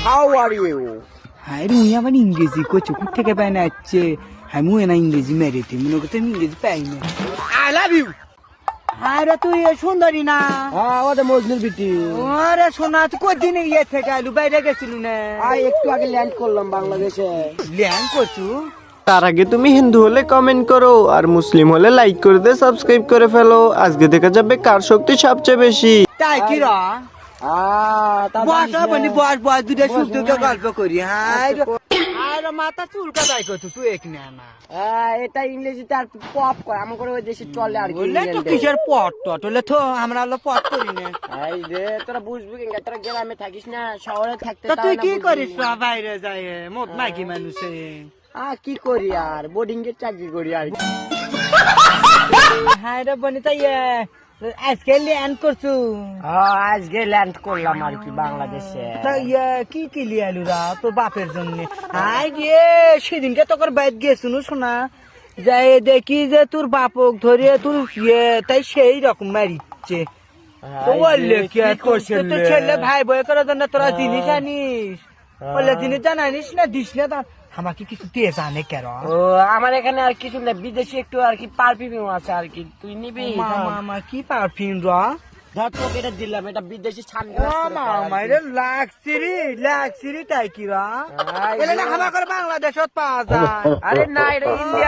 How are you? High মুই আবার ইংরেজি করছি কোথা থেকে পাই না আসছে। হাই মুই না ইংরেজি মেরেতে মনে করতে ইংরেজি পাই না। I love you. আরে তুই এ সুন্দরী না? হ্যাঁ ওটা মজনুর বিটি। আরে সোনা তুই কদিন ইয়ে থেকে আলু বাইরে গেছিল না? একটু আগে ল্যান্ড করলাম বাংলাদেশে। ল্যান্ড করছু? তার আগে তুমি হিন্দু হলে কমেন্ট করো আর মুসলিম হলে লাইক করে দিয়ে সাবস্ক্রাইব করে ফেলো। আজকে দেখা যাবে কার শক্তি সবচেয়ে বেশি। তাই কি রা? বস বনি বস বস দুটো সুন্দর গল্প করি। হাই আরে মাথা চুলকা যাই করছু তুই এক না না। এটা ইংরেজিতে আর পপ করে আমার করে ওই দেশে চলে আর কি। বললে তো কিসের পট টট হলে তো আমরা হলো পট করি না। এই রে তোরা বুঝবি কেন, তোরা গ্রামে থাকিস না, শহরে থাকতে। তা তুই কি করিস বাইরে যাই মত মাইকি মানুষে? কি করি আর বোর্ডিং এর চাকরি করি আর কি। হাই রে বনি তাই আজকে ল্যান্ড করছু? আজকে ল্যান্ড করলাম আর কি বাংলাদেশে। তা কি কি লিয়ালু রা তোর বাপের জন্য? হাই রে সেদিনকে তোর বাইর গেছুন শোনা যাই দেখি যে তোর বাপক ধরে তোর তাই সেই রকম মারিচ্ছে। তো বললে কি আর করছে তো ছেলে ভাই বই করার জন্য তোরা জিনিস আনিস বললে জিনিস জানানিস না দিস না তা আমাকে কিছু দিয়ে জানে কেন? আমার এখানে আর কিছু না, বিদেশি একটু আর কি পারফিউম আছে আর কি, তুই নিবি? মামা কি পারফিউম রা? ধর তোকে এটা দিলাম, এটা বিদেশি সানগ্লাস। মামা এটা লাগছিরি তাই কি রা? এলে না হামা করে বাংলাদেশত পাওয়া যায়। আরে না, এটা ইন্ডিয়া।